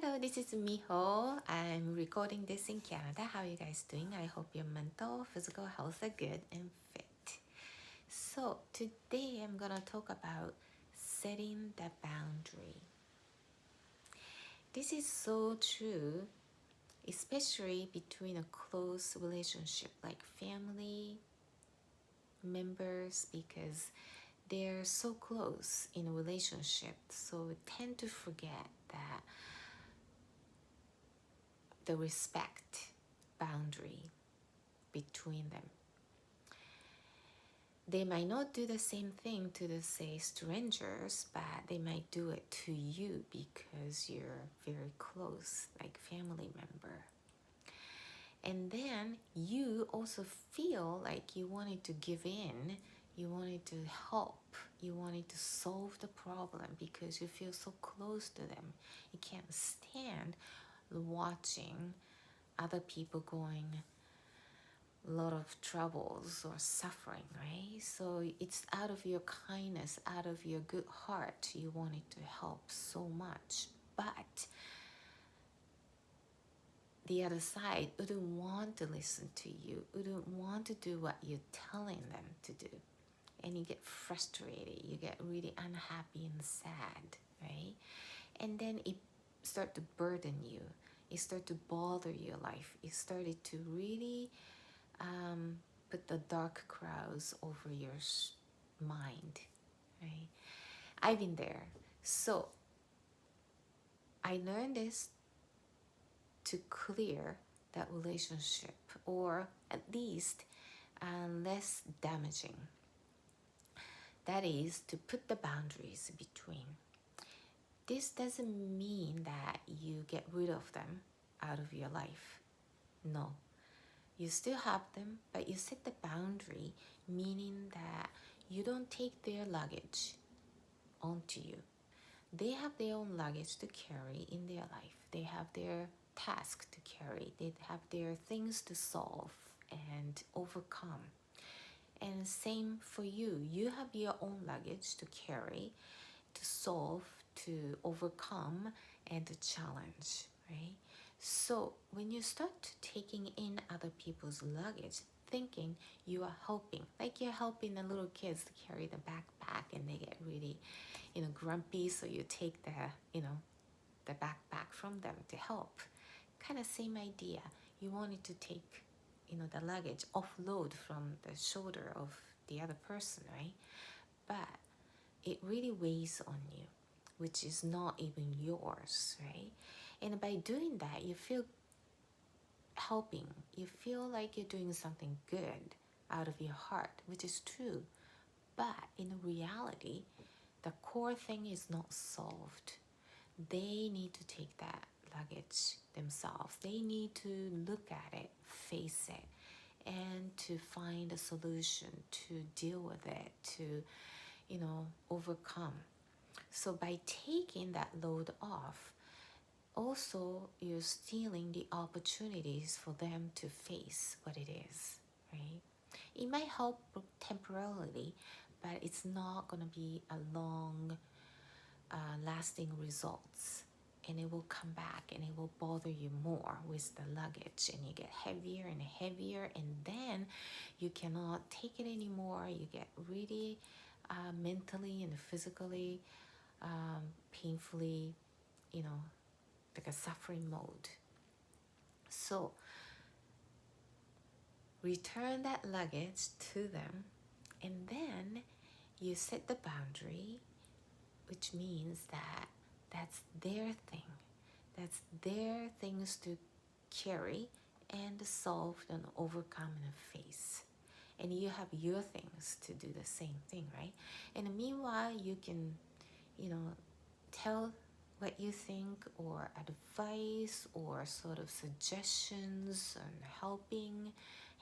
Hello, this is Miho. I'm recording this in Canada. How are you guys doing? I hope your mental, physical health are good and fit. So today I'm gonna talk about setting the boundary. This is so true, especially between a close relationship like family members, because they're so close in a relationship, so we tend to forget that the respect boundary between them. They might not do the same thing to the say strangers, but they might do it to you because you're very close, like family member. And then you also feel like you wanted to give in, you wanted to help, you wanted to solve the problem because you feel so close to them. You can't stand watching other people going a lot of troubles or suffering, right? So it's out of your kindness, out of your good heart, you wanted to help so much, but the other side wouldn't want to listen to you, wouldn't want to do what you're telling them to do, and you get frustrated, you get really unhappy and sad, right? And then it start to burden you, it start to bother your life, it started to really put the dark clouds over your mind, right? I've been there. So I learned this to clear that relationship, or at least less damaging. That is to put the boundaries between. This doesn't mean that you get rid of them out of your life. No. You still have them, but you set the boundary, meaning that you don't take their luggage onto you. They have their own luggage to carry in their life. They have their task to carry. They have their things to solve and overcome. And same for you. You have your own luggage to carry, to solve, to overcome, and to challenge, right? So when you start taking in other people's luggage, thinking you are helping, like you're helping the little kids to carry the backpack, and they get really, grumpy, so you take the backpack from them to help. Kind of same idea. You wanted to take, the luggage, offload from the shoulder of the other person, right? But it really weighs on you, which is not even yours, right? And by doing that, you feel helping. You feel like you're doing something good out of your heart, which is true. But in reality, the core thing is not solved. They need to take that luggage themselves. They need to look at it, face it, and to find a solution, to deal with it, to, overcome. So by taking that load off, also you're stealing the opportunities for them to face what it is, right? It might help temporarily, but it's not going to be a long lasting results, and it will come back and it will bother you more with the luggage, and you get heavier and heavier, and then you cannot take it anymore. You get really mentally and physically painfully, like a suffering mode. So return that luggage to them, and then you set the boundary, which means that that's their thing. That's their things to carry and solve and overcome and face. And you have your things to do the same thing, right? And meanwhile, you can, tell what you think, or advice, or sort of suggestions and helping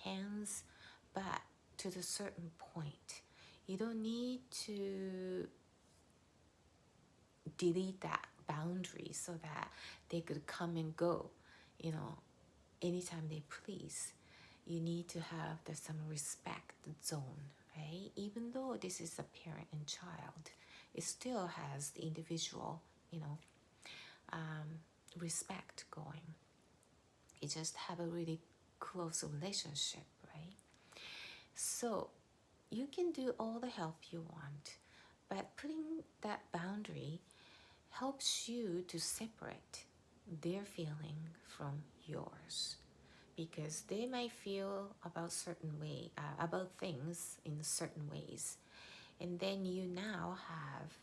hands, but to the certain point. You don't need to delete that boundary so that they could come and go, anytime they please. You need to have some respect zone, right? Even though this is a parent and child, it still has the individual, respect going. You just have a really close relationship, right? So you can do all the help you want, but putting that boundary helps you to separate their feeling from yours, because they might feel about about things in certain ways, and then you now have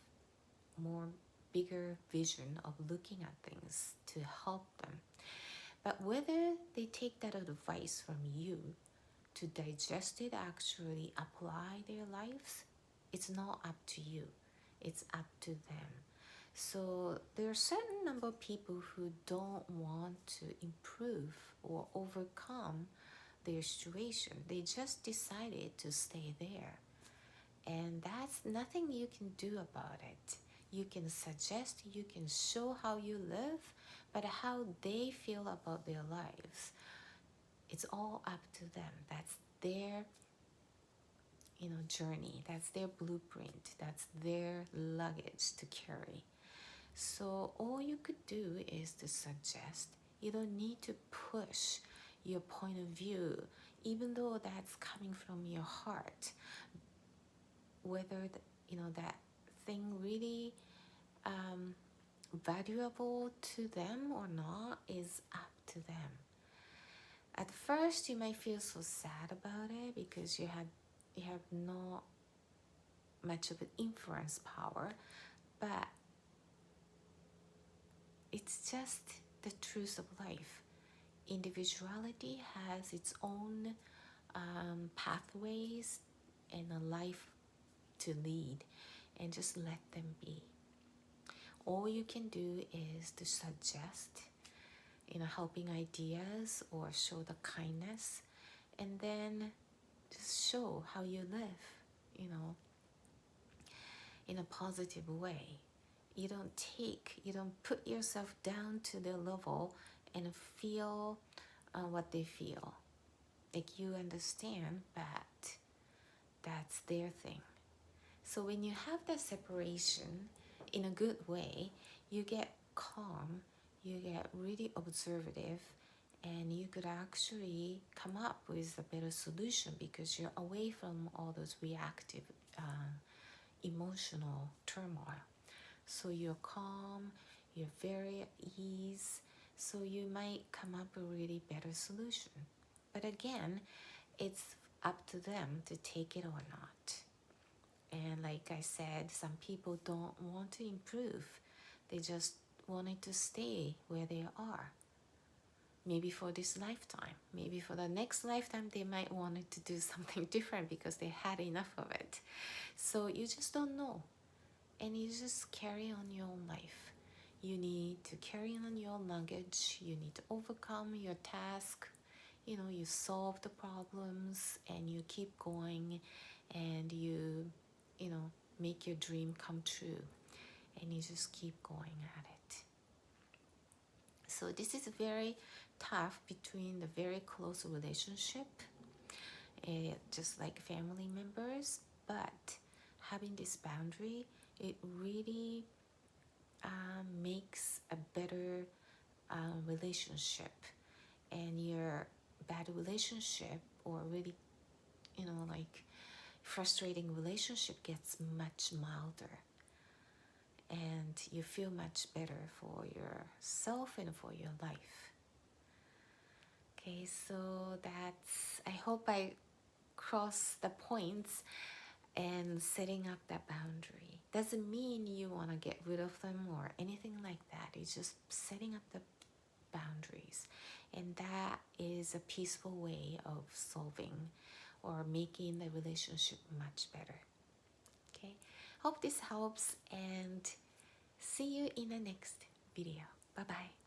more bigger vision of looking at things to help them. But whether they take that advice from you to digest it, actually apply their lives, it's not up to you, it's up to them. So there are a certain number of people who don't want to improve or overcome their situation. They just decided to stay there. And that's nothing you can do about it. You can suggest, you can show how you live, but how they feel about their lives, it's all up to them. That's their journey. That's their blueprint. That's their luggage to carry. So all you could do is to suggest. You don't need to push your point of view, even though that's coming from your heart. Whether that thing really valuable to them or not is up to them. At first, you might feel so sad about it because you have not much of an influence power, but it's just the truth of life. Individuality has its own pathways and a life to lead, and just let them be. All you can do is to suggest, helping ideas or show the kindness, and then just show how you live, in a positive way. You don't put yourself down to their level and feel what they feel. Like, you understand that that's their thing. So when you have that separation in a good way, you get calm, you get really observative, and you could actually come up with a better solution because you're away from all those reactive emotional turmoil. So you're calm, you're very at ease, so you might come up with a really better solution. But again, it's up to them to take it or not. And like I said, some people don't want to improve. They just wanted to stay where they are. Maybe for this lifetime. Maybe for the next lifetime, they might want to do something different because they had enough of it. So you just don't know. And you just carry on your own life. You need to carry on your luggage. You need to overcome your task. You solve the problems and you keep going, and you make your dream come true, and you just keep going at it. So this is very tough between the very close relationship, just like family members, but having this boundary, it really makes a better relationship, and your bad relationship or really frustrating relationship gets much milder, and you feel much better for yourself and for your life. Okay, so I hope I cross the points and setting up that boundary. Doesn't mean you want to get rid of them or anything like that. It's just setting up the boundaries, and that is a peaceful way of solving or making the relationship much better. Okay, hope this helps, and see you in the next video. Bye bye.